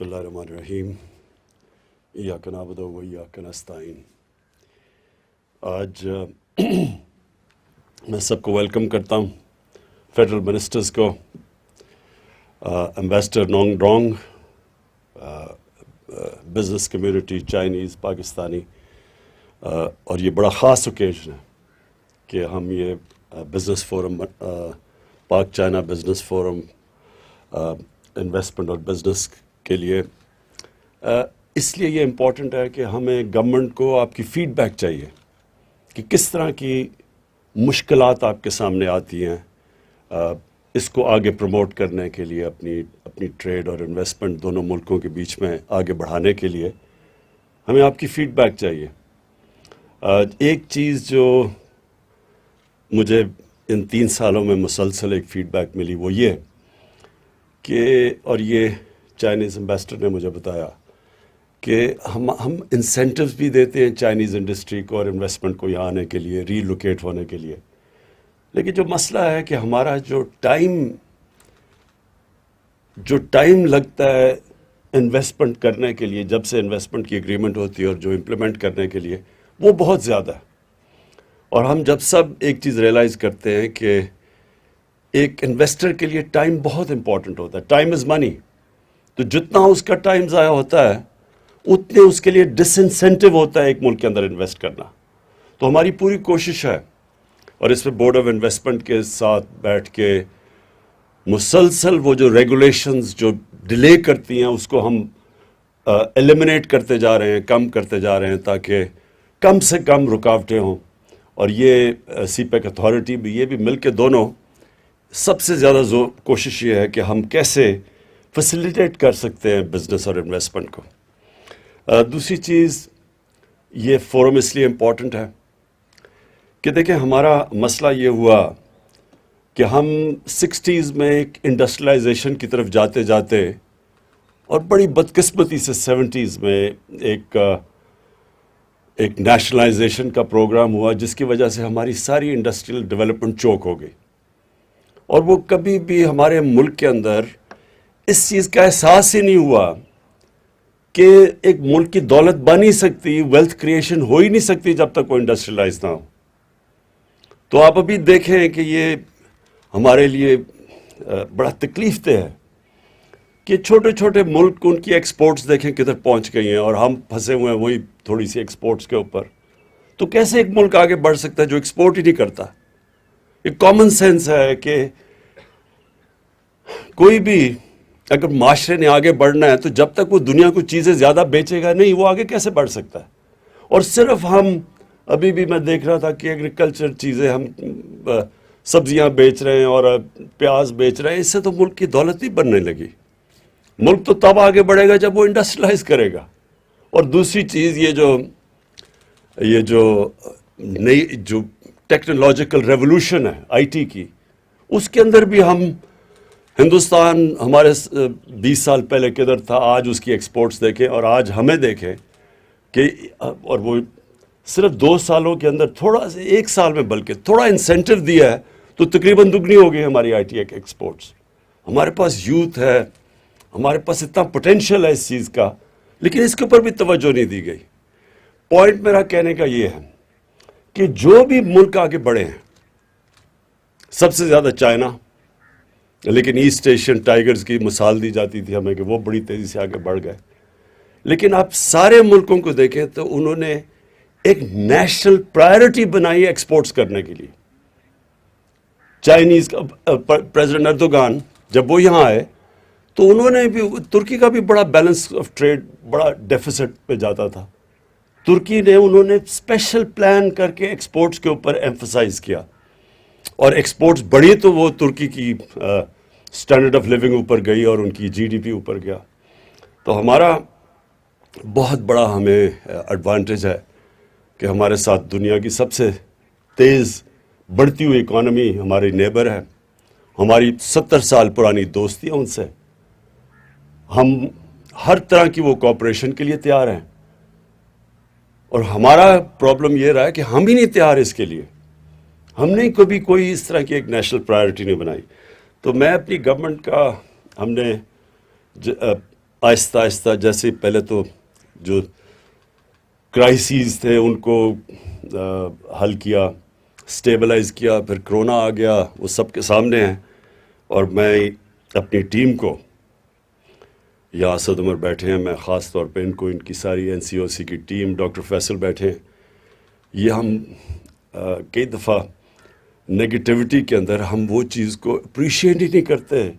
اللہ الرحمن الرحیم ایاک نعبد و ایاک نستعین۔ آج میں سب کو ویلکم کرتا ہوں، فیڈرل منسٹرز کو، ambassador نونگ ڈرونگ، business community Chinese Pakistani, اور یہ بڑا خاص اوکیزن ہے کہ ہم یہ بزنس فورم، پاک چائنا بزنس فورم انویسٹمنٹ اور بزنس کے لیے، اس لیے یہ امپورٹنٹ ہے کہ ہمیں گورنمنٹ کو آپ کی فیڈ بیک چاہیے کہ کس طرح کی مشکلات آپ کے سامنے آتی ہیں، اس کو آگے پروموٹ کرنے کے لیے، اپنی ٹریڈ اور انویسٹمنٹ دونوں ملکوں کے بیچ میں آگے بڑھانے کے لیے ہمیں آپ کی فیڈ بیک چاہیے۔ ایک چیز جو مجھے ان 3 سالوں میں مسلسل ایک فیڈ بیک ملی وہ یہ کہ، اور یہ چائنیز امبیسڈر نے مجھے بتایا کہ ہم انسینٹیوز بھی دیتے ہیں چائنیز انڈسٹری کو اور انویسٹمنٹ کو یہاں آنے کے لیے، ری لوکیٹ ہونے کے لیے، لیکن جو مسئلہ ہے کہ ہمارا جو ٹائم لگتا ہے انویسٹمنٹ کرنے کے لیے، جب سے انویسٹمنٹ کی اگریمنٹ ہوتی ہے اور جو امپلیمنٹ کرنے کے لیے، وہ بہت زیادہ ہے۔ اور ہم جب سب ایک چیز ریئلائز کرتے ہیں کہ ایک انویسٹر کے لیے ٹائم بہت امپورٹنٹ ہوتا ہے، ٹائم از منی، تو جتنا اس کا ٹائم ضائع ہوتا ہے اتنے اس کے لیے ڈس انسینٹیو ہوتا ہے ایک ملک کے اندر انویسٹ کرنا۔ تو ہماری پوری کوشش ہے، اور اس میں بورڈ آف انویسٹمنٹ کے ساتھ بیٹھ کے مسلسل وہ جو ریگولیشنز جو ڈیلے کرتی ہیں اس کو ہم ایلیمنیٹ کرتے جا رہے ہیں، کم کرتے جا رہے ہیں، تاکہ کم سے کم رکاوٹیں ہوں۔ اور یہ سی پیک اتھارٹی بھی، یہ بھی مل کے دونوں سب سے زیادہ کوشش یہ ہے کہ ہم کیسے فیسیلیٹیٹ کر سکتے ہیں بزنس اور انویسٹمنٹ کو۔ دوسری چیز، یہ فورم اس لیے امپورٹنٹ ہے کہ دیکھیں ہمارا مسئلہ یہ ہوا کہ ہم 60s میں ایک انڈسٹریلائزیشن کی طرف جاتے جاتے، اور بڑی بدقسمتی سے 70s میں ایک نیشنلائزیشن کا پروگرام ہوا، جس کی وجہ سے ہماری ساری انڈسٹریل ڈیولپمنٹ چوک ہو گئی، اور وہ کبھی بھی ہمارے ملک کے اندر اس چیز کا احساس ہی نہیں ہوا کہ ایک ملک کی دولت بن نہیں سکتی، ویلتھ کریشن ہو ہی نہیں سکتی جب تک وہ انڈسٹریلائز نہ ہو۔ تو آپ ابھی دیکھیں کہ یہ ہمارے لیے بڑا تکلیف دہ ہے کہ چھوٹے چھوٹے ملک، ان کی ایکسپورٹس دیکھیں کدھر پہنچ گئی ہیں، اور ہم پھنسے ہوئے ہیں وہی تھوڑی سی ایکسپورٹس کے اوپر۔ تو کیسے ایک ملک آگے بڑھ سکتا ہے جو ایکسپورٹ ہی نہیں کرتا؟ ایک کامن سینس ہے کہ کوئی بھی اگر معاشرے نے آگے بڑھنا ہے تو جب تک وہ دنیا کو چیزیں زیادہ بیچے گا نہیں، وہ آگے کیسے بڑھ سکتا ہے؟ اور صرف ہم ابھی بھی میں دیکھ رہا تھا کہ ایگریکلچر چیزیں، ہم سبزیاں بیچ رہے ہیں اور پیاز بیچ رہے ہیں، اس سے تو ملک کی دولت نہیں بننے لگی۔ ملک تو تب آگے بڑھے گا جب وہ انڈسٹریلائز کرے گا۔ اور دوسری چیز، یہ جو نئی جو ٹیکنالوجیکل ریولوشن ہے آئی ٹی کی، اس کے اندر بھی ہندوستان ہمارے 20 سال پہلے کدھر تھا، آج اس کی ایکسپورٹس دیکھیں، اور آج ہمیں دیکھیں کہ، اور وہ صرف 2 سالوں کے اندر، تھوڑا سا 1 سال میں بلکہ تھوڑا انسینٹیو دیا ہے تو تقریباً دگنی ہو گئی ہماری آئی ٹی ایکسپورٹس۔ ہمارے پاس یوتھ ہے، ہمارے پاس اتنا پوٹینشیل ہے اس چیز کا، لیکن اس کے اوپر بھی توجہ نہیں دی گئی۔ پوائنٹ میرا کہنے کا یہ ہے کہ جو بھی ملک آگے بڑھے ہیں، سب سے زیادہ چائنا، لیکن ایسٹ ایشین ٹائیگرز کی مثال دی جاتی تھی ہمیں کہ وہ بڑی تیزی سے آگے بڑھ گئے، لیکن آپ سارے ملکوں کو دیکھیں تو انہوں نے ایک نیشنل پرائرٹی بنائی ایکسپورٹس کرنے کے لیے۔ چائنیز پریزیڈنٹ اردوغان جب وہ یہاں آئے تو انہوں نے بھی، ترکی کا بھی بڑا بیلنس آف ٹریڈ بڑا ڈیفیسٹ پہ جاتا تھا، انہوں نے اسپیشل پلان کر کے ایکسپورٹس کے اوپر ایمفسائز کیا، اور ایکسپورٹس بڑھی تو وہ ترکی کی سٹینڈرڈ آف لیونگ اوپر گئی اور ان کی جی ڈی پی اوپر گیا۔ تو ہمارا بہت بڑا ہمیں ایڈوانٹیج ہے کہ ہمارے ساتھ دنیا کی سب سے تیز بڑھتی ہوئی اکانومی ہماری نیبر ہے، ہماری 70 سال پرانی دوستی ہے ان سے، ہم ہر طرح کی وہ کوآپریشن کے لیے تیار ہیں، اور ہمارا پرابلم یہ رہا ہے کہ ہم ہی نہیں تیار اس کے لیے، ہم نے کبھی کوئی اس طرح کی ایک نیشنل پرائرٹی نہیں بنائی۔ تو میں اپنی گورنمنٹ کا، ہم نے آہستہ آہستہ جیسے پہلے تو جو کرائسیز تھے ان کو حل کیا، سٹیبلائز کیا، پھر کرونا آ گیا، وہ سب کے سامنے ہیں. اور میں اپنی ٹیم کو، یا اسد عمر بیٹھے ہیں، میں خاص طور پہ ان کو، ان کی ساری NCOC کی ٹیم، ڈاکٹر فیصل بیٹھے ہیں، یہ ہم کئی دفعہ نگیٹیوٹی کے اندر ہم وہ چیز کو اپریشیٹ ہی نہیں کرتے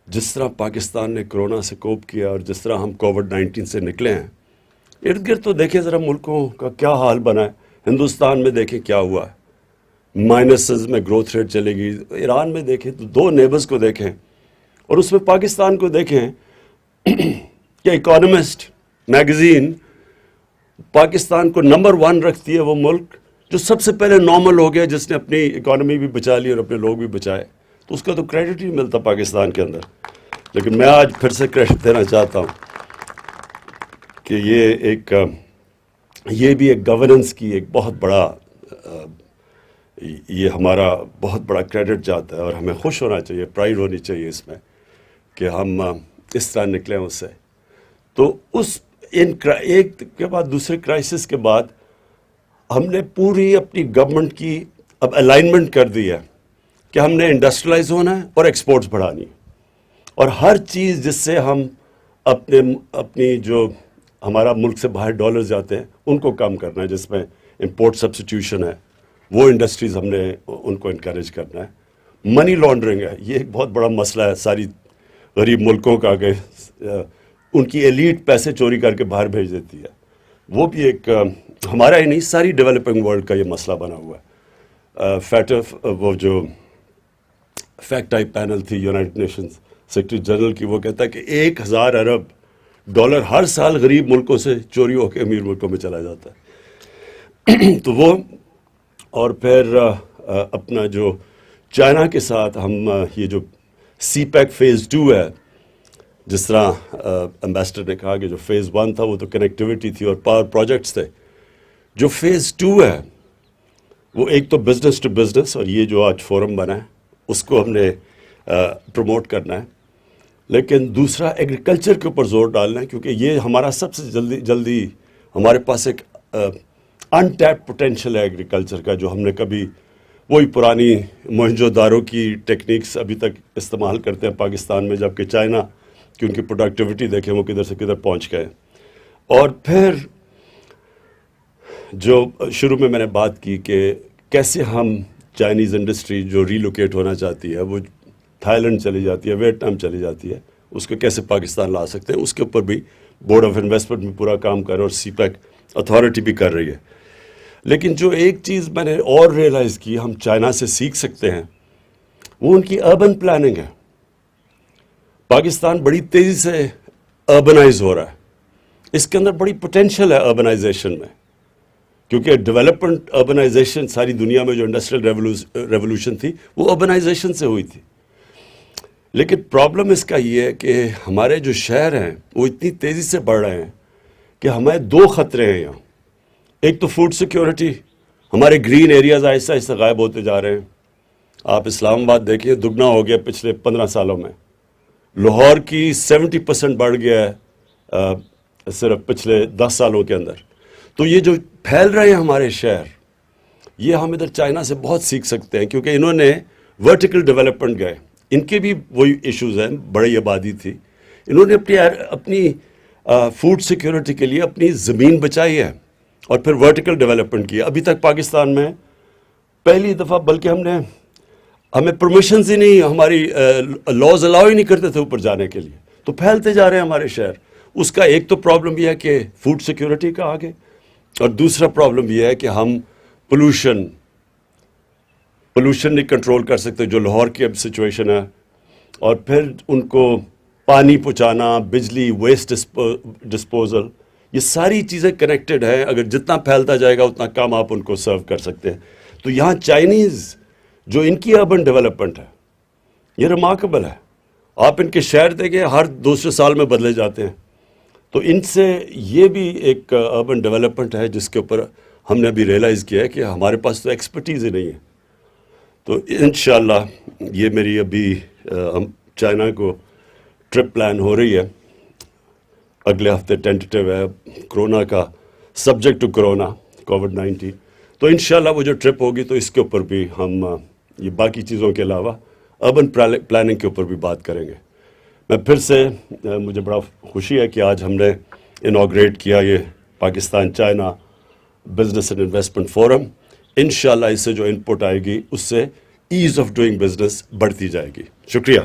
جس طرح پاکستان نے کرونا سے کوپ کیا اور جس طرح ہم کووڈ-19 سے نکلے ہیں. ارد گرد تو دیکھیں ذرا ملکوں کا کیا حال بنا ہے. ہندوستان میں دیکھیں کیا ہوا ہے، مائنسز میں گروتھ ریٹ چلے گی. ایران میں دیکھیں تو 2 نیبرز کو دیکھیں، اور اس میں پاکستان کو دیکھیں کہ اکانومسٹ میگزین پاکستان کو نمبر 1 رکھتی ہے، وہ ملک جو سب سے پہلے نارمل ہو گیا، جس نے اپنی اکانومی بھی بچا لی اور اپنے لوگ بھی بچائے. تو اس کا تو کریڈٹ ہی ملتا پاکستان کے اندر. لیکن میں آج پھر سے کریڈٹ دینا چاہتا ہوں کہ یہ بھی ایک گورننس کی ایک بہت بڑا، یہ ہمارا بہت بڑا کریڈٹ جاتا ہے، اور ہمیں خوش ہونا چاہیے، پرائیڈ ہونی چاہیے اس میں کہ ہم اس طرح نکلیں اس سے. تو ایک کے بعد دوسرے کرائسس کے بعد ہم نے پوری اپنی گورنمنٹ کی اب الائنمنٹ کر دی ہے کہ ہم نے انڈسٹریلائز ہونا ہے اور ایکسپورٹس بڑھانی ہے، اور ہر چیز جس سے ہم اپنی جو ہمارا ملک سے باہر ڈالرز جاتے ہیں ان کو کم کرنا ہے، جس میں امپورٹ سبسٹیوشن ہے، وہ انڈسٹریز ہم نے ان کو انکریج کرنا ہے. منی لانڈرنگ ہے، یہ ایک بہت بڑا مسئلہ ہے ساری غریب ملکوں کا، کہ ان کی ایلیٹ پیسے چوری کر کے باہر بھیج دیتی ہے. وہ بھی ایک ہمارا ہی نہیں، ساری ڈیولپنگ ورلڈ کا یہ مسئلہ بنا ہوا ہے. وہ جو فیکٹ آئی پینل تھی یونائٹڈ نیشنز سیکرٹری جنرل کی، وہ کہتا ہے کہ 1000 ارب ڈالر ہر سال غریب ملکوں سے چوری ہو کے امیر ملکوں میں چلا جاتا ہے. تو وہ، اور پھر اپنا جو چائنا کے ساتھ ہم یہ جو سی پیک فیز 2 ہے، جس طرح امبیسڈر نے کہا کہ جو فیز 1 تھا وہ تو کنیکٹیوٹی تھی اور پاور پروجیکٹس تھے، جو فیز 2 ہے وہ ایک تو بزنس ٹو بزنس، اور یہ جو آج فورم بنا ہے اس کو ہم نے پروموٹ کرنا ہے، لیکن دوسرا ایگریکلچر کے اوپر زور ڈالنا ہے، کیونکہ یہ ہمارا سب سے جلدی ہمارے پاس ایک انٹیپ پوٹینشیل ہے ایگریکلچر کا، جو ہم نے کبھی وہی پرانی موہنجو دارو کی ٹیکنیکس ابھی تک استعمال کرتے ہیں پاکستان میں، جبکہ چائنا کی ان کی پروڈکٹیوٹی دیکھیں وہ کدھر سے کدھر پہنچ گئے. اور پھر جو شروع میں نے بات کی کہ کیسے ہم چائنیز انڈسٹری جو ریلوکیٹ ہونا چاہتی ہے، وہ تھائی لینڈ چلی جاتی ہے، ویتنام چلی جاتی ہے، اس کو کیسے پاکستان لا سکتے ہیں، اس کے اوپر بھی بورڈ آف انویسٹمنٹ میں پورا کام کر رہا ہے، اور سی پیک اتھارٹی بھی کر رہی ہے. لیکن جو ایک چیز میں نے اور ریئلائز کی ہم چائنا سے سیکھ سکتے ہیں، وہ ان کی اربن پلاننگ ہے. پاکستان بڑی تیزی سے اربنائز ہو رہا ہے، اس کے اندر بڑی پوٹینشیل ہے اربنائزیشن میں، کیونکہ ڈیولپمنٹ اربنائزیشن ساری دنیا میں جو انڈسٹریل ریولوشن تھی وہ اربنائزیشن سے ہوئی تھی. لیکن پرابلم اس کا یہ ہے کہ ہمارے جو شہر ہیں وہ اتنی تیزی سے بڑھ رہے ہیں کہ ہمیں 2 خطرے ہیں یہاں. ایک تو فوڈ سیکیورٹی، ہمارے گرین ایریاز آہستہ آہستہ غائب ہوتے جا رہے ہیں. آپ اسلام آباد دیکھیے، دگنا ہو گیا پچھلے 15 سالوں میں. لاہور کی 70% بڑھ گیا ہے صرف پچھلے 10 سالوں کے اندر. تو یہ جو پھیل رہے ہیں ہمارے شہر، یہ ہم ادھر چائنا سے بہت سیکھ سکتے ہیں، کیونکہ انہوں نے ورٹیکل ڈیولپمنٹ گئے. ان کے بھی وہی ایشوز ہیں، بڑی آبادی تھی، انہوں نے اپنی فوڈ سیکیورٹی کے لیے اپنی زمین بچائی ہے اور پھر ورٹیکل ڈیولپمنٹ کی. ابھی تک پاکستان میں پہلی دفعہ، بلکہ ہمیں پرمیشنز ہی نہیں، ہماری لاز الاؤ ہی نہیں کرتے تھے اوپر جانے کے لیے. تو پھیلتے جا رہے ہیں ہمارے شہر. اس کا ایک تو پرابلم یہ ہے کہ فوڈ سیکیورٹی کا آگے، اور دوسرا پرابلم یہ ہے کہ ہم پولوشن نہیں کنٹرول کر سکتے، جو لاہور کی اب سچویشن ہے. اور پھر ان کو پانی پہنچانا، بجلی، ویسٹ ڈسپوزل، یہ ساری چیزیں کنیکٹڈ ہیں. اگر جتنا پھیلتا جائے گا اتنا کم آپ ان کو سرو کر سکتے ہیں. تو یہاں چائنیز جو ان کی اربن ڈیولپمنٹ ہے یہ ریمارکیبل ہے. آپ ان کے شہر دیکھیں، ہر دوسرے سال میں بدلے جاتے ہیں. تو ان سے یہ بھی ایک اربن ڈیولپمنٹ ہے جس کے اوپر ہم نے ابھی ریئلائز کیا ہے کہ ہمارے پاس تو ایکسپرٹیز ہی نہیں ہے. تو انشاءاللہ یہ میری ابھی چائنا کو ٹرپ پلان ہو رہی ہے اگلے ہفتے ٹینٹیو ہے کرونا کا, سبجیکٹ ٹو کرونا کووڈ-19. تو انشاءاللہ وہ جو ٹرپ ہوگی تو اس کے اوپر بھی ہم یہ باقی چیزوں کے علاوہ اربن پلاننگ کے اوپر بھی بات کریں گے. میں پھر سے مجھے بڑا خوشی ہے کہ آج ہم نے انوگریٹ کیا یہ Pakistan China business and investment forum. انشاءاللہ اس سے جو ان پٹ آئے گی اس سے ایز آف ڈوئنگ بزنس بڑھتی جائے گی. شکریہ.